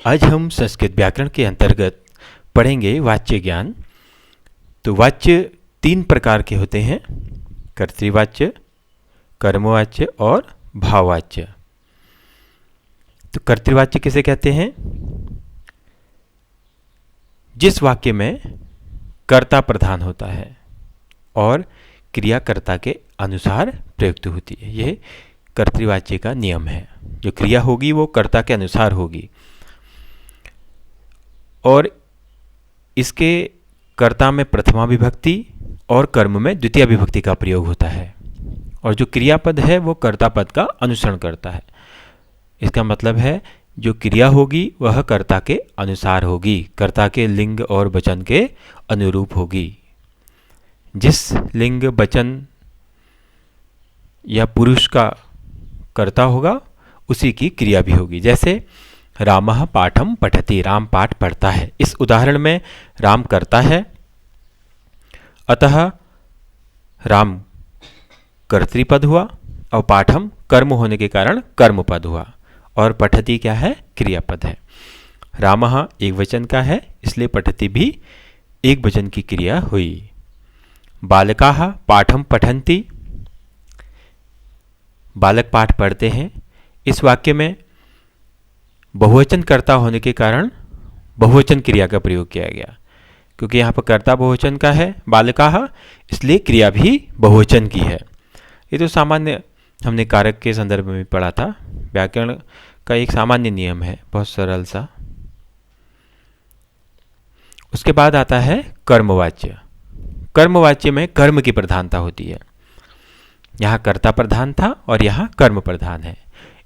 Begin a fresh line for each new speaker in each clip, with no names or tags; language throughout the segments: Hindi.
आज हम संस्कृत व्याकरण के अंतर्गत पढ़ेंगे वाच्य ज्ञान। तो वाच्य तीन प्रकार के होते हैं: कर्तृवाच्य, कर्मवाच्य और भाववाच्य। तो कर्तृवाच्य किसे कहते हैं? जिस वाक्य में कर्ता प्रधान होता है और क्रिया कर्ता के अनुसार प्रयुक्त होती है। यह कर्तृवाच्य का नियम है। जो क्रिया होगी वो कर्ता के अनुसार होगी और इसके कर्ता में प्रथमा विभक्ति और कर्म में द्वितीय विभक्ति का प्रयोग होता है। और जो क्रियापद है वो कर्ता पद का अनुसरण करता है। इसका मतलब है जो क्रिया होगी वह कर्ता के अनुसार होगी, कर्ता के लिंग और वचन के अनुरूप होगी। जिस लिंग, वचन या पुरुष का कर्ता होगा उसी की क्रिया भी होगी। जैसे रामः पाठम पठति, राम पाठ पढ़ता है। इस उदाहरण में राम कर्ता है, अतः राम कर्तृपद हुआ और पाठम कर्म होने के कारण कर्मपद हुआ और पठति क्या है? क्रियापद है। रामः एक वचन का है इसलिए पठति भी एक वचन की क्रिया हुई। बालकाः पाठम पठन्ति, बालक पाठ पढ़ते हैं। इस वाक्य में बहुवचन कर्ता होने के कारण बहुवचन क्रिया का प्रयोग किया गया। क्योंकि यहाँ पर कर्ता बहुवचन का है बालकाः, इसलिए क्रिया भी बहुवचन की है। ये तो सामान्य हमने कारक के संदर्भ में भी पढ़ा था। व्याकरण का एक सामान्य नियम है, बहुत सरल सा। उसके बाद आता है कर्मवाच्य। कर्मवाच्य में कर्म की प्रधानता होती है। यहाँ कर्ता प्रधान था और यहाँ कर्म प्रधान है,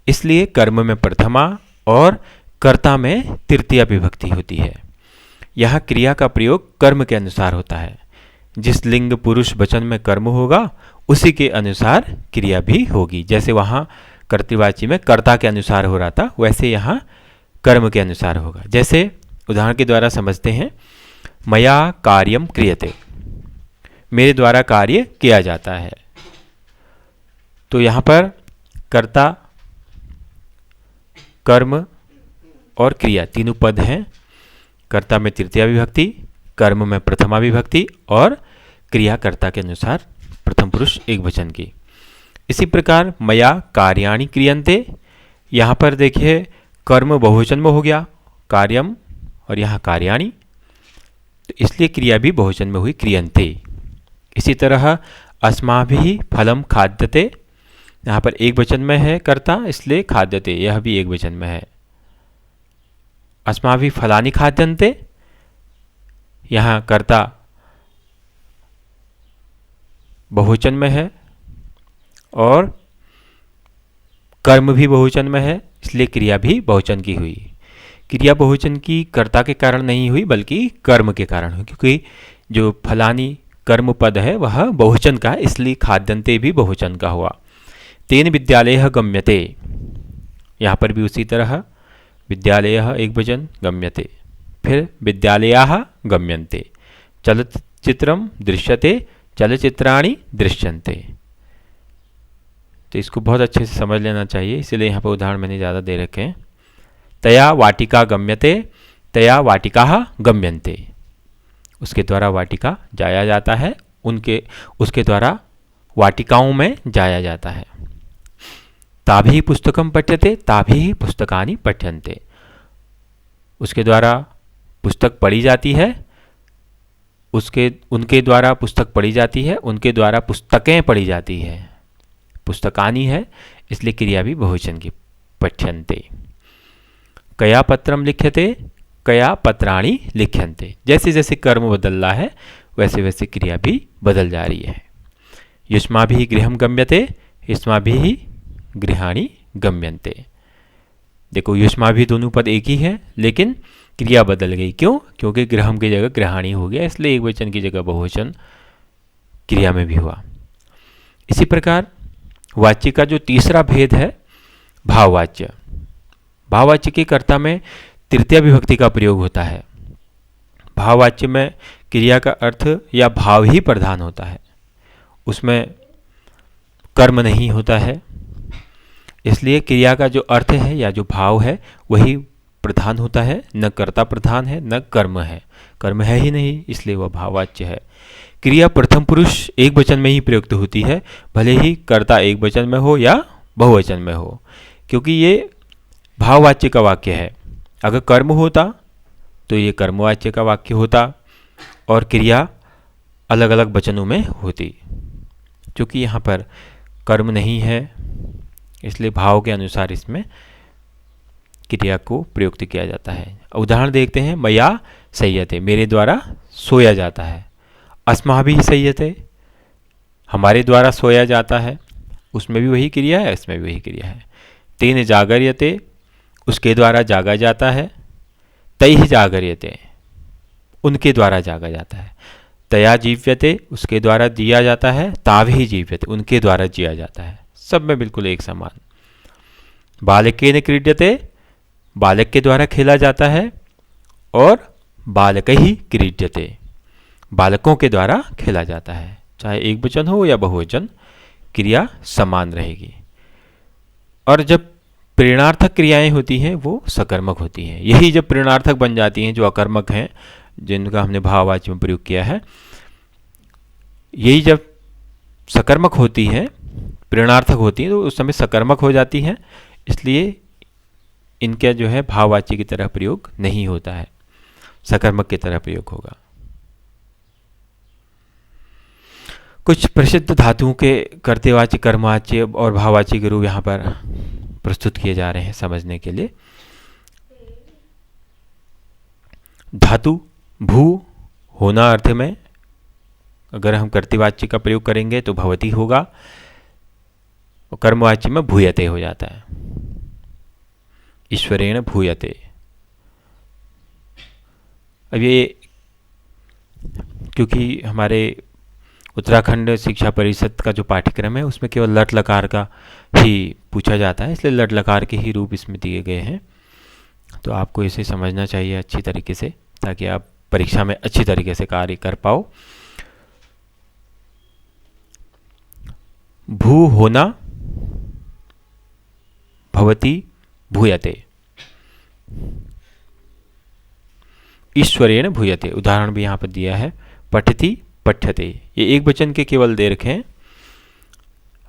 इसलिए कर्म में प्रथमा और कर्ता में तृतीया विभक्ति होती है। यहाँ क्रिया का प्रयोग कर्म के अनुसार होता है। जिस लिंग, पुरुष, वचन में कर्म होगा उसी के अनुसार क्रिया भी होगी। जैसे वहाँ कर्तृवाच्य में कर्ता के अनुसार हो रहा था, वैसे यहाँ कर्म के अनुसार होगा। जैसे उदाहरण के द्वारा समझते हैं, मया कार्यम क्रियते, मेरे द्वारा कार्य किया जाता है। तो यहाँ पर कर्ता, कर्म और क्रिया तीनों पद हैं। कर्ता में तृतीया विभक्ति, कर्म में प्रथमा विभक्ति और क्रिया कर्ता के अनुसार प्रथम पुरुष एक वचन की। इसी प्रकार मया कार्याणि क्रियन्ते, यहाँ पर देखिए कर्म बहुवचन में हो गया कार्यम और यहाँ कार्याणि, तो इसलिए क्रिया भी बहुवचन में हुई क्रियन्ते। इसी तरह अस्माभिः फलम खाद्यते, यहाँ पर एक वचन में है कर्ता इसलिए खाद्यते, यह भी एक वचन में है। अस्माभिः फलानि खाद्यन्ते, यहाँ कर्ता बहुवचन में है और कर्म भी बहुवचन में है, इसलिए क्रिया भी बहुवचन की हुई। क्रिया बहुवचन की कर्ता के कारण नहीं हुई बल्कि कर्म के कारण हुई, क्योंकि जो फलानि कर्म पद है वह बहुवचन का है, इसलिए खाद्यन्ते भी बहुवचन का हुआ। तेन विद्यालयः गम्यते, यहाँ पर भी उसी तरह विद्यालयः एक वचन, गम्यते। फिर विद्यालयाः गम्यन्ते, चलचित्रम दृश्यते, चलचित्राणि दृश्यन्ते। तो इसको बहुत अच्छे से समझ लेना चाहिए, इसलिए यहाँ पर उदाहरण मैंने ज़्यादा दे रखे हैं। तया वाटिका गम्यते, तया वाटिकाः गम्यन्ते, उसके द्वारा वाटिका जाया जाता है, उसके द्वारा वाटिकाओं में जाया जाता है। ताभिः पुस्तकं पठ्यते, ताभिः पुस्तकानि पठ्यन्ते, उसके द्वारा पुस्तक पढ़ी जाती है, उनके द्वारा पुस्तक पढ़ी जाती है, उनके द्वारा पुस्तकें पढ़ी जाती है। पुस्तकानि है इसलिए क्रिया भी बहुवचन की, पठ्यन्ते। कया पत्रम लिख्यते, कया पत्राणि लिख्यन्ते। जैसे जैसे कर्म बदल रहा है वैसे वैसे क्रिया भी बदल जा रही है। युष्माभिः गृहं गम्यते, युष्माभिः गृहाणि गम्यन्ते। देखो युष्माभिः दोनों पद एक ही है लेकिन क्रिया बदल गई। क्यों? क्योंकि गृहम की जगह गृहाणि हो गया, इसलिए एक वचन की जगह बहुवचन क्रिया में भी हुआ। इसी प्रकार वाच्य का जो तीसरा भेद है भाववाच्य। भाववाच्य के कर्ता में तृतीया विभक्ति का प्रयोग होता है। भाववाच्य में क्रिया का अर्थ या भाव ही प्रधान होता है, उसमें कर्म नहीं होता है, इसलिए क्रिया का जो अर्थ है या जो भाव है वही प्रधान होता है, न कर्ता प्रधान है, न कर्म है, कर्म है ही नहीं, इसलिए वह भाववाच्य है। क्रिया प्रथम पुरुष एक वचन में ही प्रयुक्त होती है, भले ही कर्ता एक वचन में हो या बहुवचन में हो, क्योंकि ये भाववाच्य का वाक्य है। अगर कर्म होता तो ये कर्मवाच्य का वाक्य होता और क्रिया अलग अलग वचनों में होती। क्योंकि यहाँ पर कर्म नहीं है, इसलिए भाव के अनुसार इसमें क्रिया को प्रयुक्त किया जाता है। उदाहरण देखते हैं, मया सह्यते, मेरे द्वारा सोया जाता है। अस्माभिः सह्यते, हमारे द्वारा सोया जाता है, उसमें भी वही क्रिया है, इसमें भी वही क्रिया है। तेन जागर्यते, उसके द्वारा जागा जाता है। तैः जागर्यते, उनके द्वारा जागा जाता है। तया जीव्यते, उसके द्वारा जिया जाता है। ताभिः जीव्यते, उनके द्वारा जिया जाता है। सब में बिल्कुल एक समान। बालकेन क्रीड्यते, बालक के द्वारा खेला जाता है। और बालकैः क्रीड्यते, बालकों के द्वारा खेला जाता है। चाहे एक वचन हो या बहुवचन, क्रिया समान रहेगी। और जब प्रेरणार्थक क्रियाएं होती हैं वो सकर्मक होती हैं। यही जब प्रेरणार्थक बन जाती हैं, जो अकर्मक हैं, जिनका हमने भाववाच्य में प्रयोग किया है, यही जब सकर्मक होती हैं, प्रेरणार्थक होती हैं, तो उस समय सकर्मक हो जाती हैं। इसलिए इनका जो है भाववाच्य की तरह प्रयोग नहीं होता है, सकर्मक की तरह प्रयोग होगा। कुछ प्रसिद्ध धातुओं के कर्तृवाच्य, कर्मवाच्य और भाववाच्य के रूप यहाँ पर प्रस्तुत किए जा रहे हैं समझने के लिए। धातु भू होना अर्थ में अगर हम कर्तृवाच्य का प्रयोग करेंगे तो भवति होगा, और कर्मवाच्य में भूयते हो जाता है। ईश्वरेण भूयते। अब ये क्योंकि हमारे उत्तराखंड शिक्षा परिषद का जो पाठ्यक्रम है उसमें केवल लट लकार का ही पूछा जाता है, इसलिए लट लकार के ही रूप इसमें दिए गए हैं। तो आपको इसे समझना चाहिए अच्छी तरीके से, ताकि आप परीक्षा में अच्छी तरीके से कार्य कर पाओ। भू होना, भवति भूयते, ईश्वरेण भूयते। उदाहरण भी यहाँ पर दिया है, पठति पठ्यते। ये एक वचन के केवल दे रखे हैं।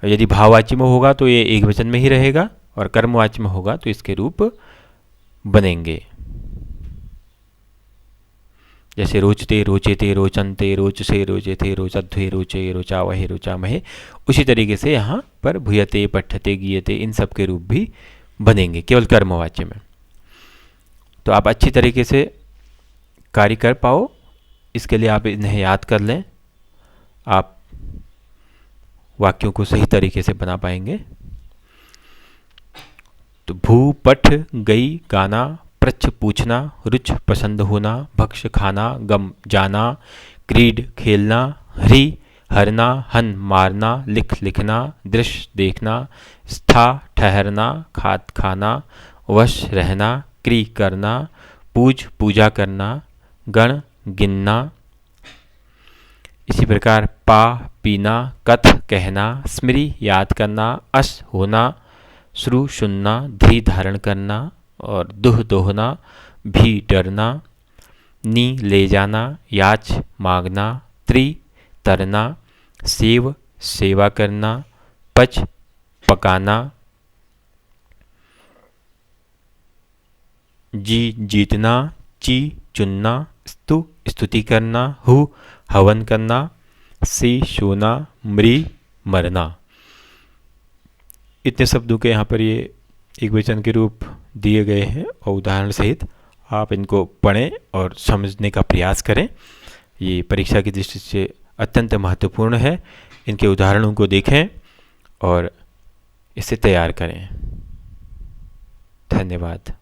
यदि भाववाच्य में होगा तो ये एक वचन में ही रहेगा, और कर्मवाच्य में होगा तो इसके रूप बनेंगे। जैसे रोचते, रोचेते, रोचनते, रोचसे, रोचेते, रोचध्वे, रोचे, रोचावहे, रोचामहे, उसी तरीके से यहाँ पर भूयते, पठ्यते, गीयते, इन सब के रूप भी बनेंगे केवल कर्मवाच्य में। तो आप अच्छी तरीके से कार्य कर पाओ, इसके लिए आप इन्हें याद कर लें, आप वाक्यों को सही तरीके से बना पाएंगे। तो भू, पठ, गई, गाना, प्रच्छ पूछना, रुच पसंद होना, भक्ष खाना, गम जाना, क्रीड खेलना, हरि हरना, हन मारना, लिख लिखना, दृश्य देखना, स्था ठहरना, खाद खाना, वश रहना, क्री करना, पूज पूजा करना, गण गिनना। इसी प्रकार पा पीना, कथ कहना, स्मृति याद करना, अस होना, श्रु सुनना, धी धारण करना, और दुह दोहना, भी डरना, नी ले जाना, याच मांगना, त्रि तरना, सेव सेवा करना, पच पकाना, जी जीतना, ची चुनना, स्तु स्तुति करना, हु हवन करना, सी सोना, मृ मरना। इतने शब्दों के यहाँ पर ये एक वचन के रूप दिए गए हैं, और उदाहरण सहित आप इनको पढ़ें और समझने का प्रयास करें। ये परीक्षा की दृष्टि से अत्यंत महत्वपूर्ण है। इनके उदाहरणों को देखें और इसे तैयार करें। धन्यवाद।